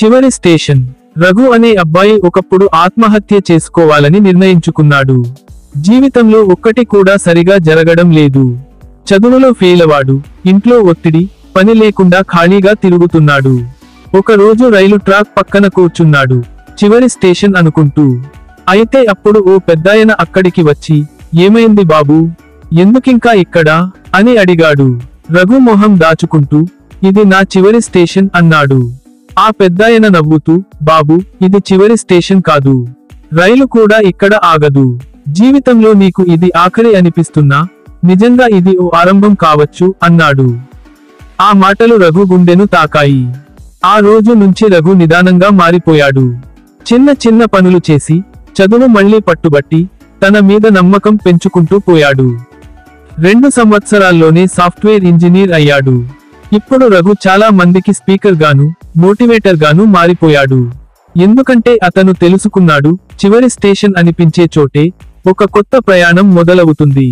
చివరి స్టేషన్. రఘు అనే అబ్బాయి ఒకప్పుడు ఆత్మహత్య చేసుకోవాలని నిర్ణయించుకున్నాడు. జీవితంలో ఒక్కటి కూడా సరిగా జరగడం లేదు. చదువులో ఫెయిలవాడు, ఇంట్లో ఒత్తిడి, పని లేకుండా ఖాళీగా తిరుగుతున్నాడు. ఒక రోజు రైలు ట్రాక్ పక్కన కూర్చున్నాడు, చివరి స్టేషన్ అనుకుంటూ. అయితే అప్పుడు ఓ పెద్దాయన అక్కడికి వచ్చి, ఏమైంది బాబూ, ఎందుకింకా ఇక్కడా అని అడిగాడు. రఘు మొహం దాచుకుంటూ, ఇది నా చివరి స్టేషన్ అన్నాడు. ఆ పెద్దాయన నవ్వుతూ, బాబూ, ఇది చివరి స్టేషన్ కాదు, రైలు కూడా ఇక్కడ ఆగదు. జీవితంలో నీకు ఇది ఆఖరి అనిపిస్తున్నా, నిజంగా ఇది ఓ ఆరంభం కావచ్చు అన్నాడు. ఆ మాటలు రఘు గుండెను తాకాయి. ఆ రోజు నుంచి రఘు నిదానంగా మారిపోయాడు. చిన్న చిన్న పనులు చేసి, చదువు మళ్లీ పట్టుబట్టి, తన మీద నమ్మకం పెంచుకుంటూ పోయాడు. 2 సంవత్సరాల్లోనే సాఫ్ట్వేర్ ఇంజనీర్ అయ్యాడు. ఇప్పుడు రఘు చాలా మందికి స్పీకర్ గాను, మోటివేటర్ గాను మారిపోయాడు. ఎందుకంటే అతను తెలుసుకున్నాడు, చివరి స్టేషన్ అనిపించే చోటే ఒక కొత్త ప్రయాణం మొదలవుతుంది.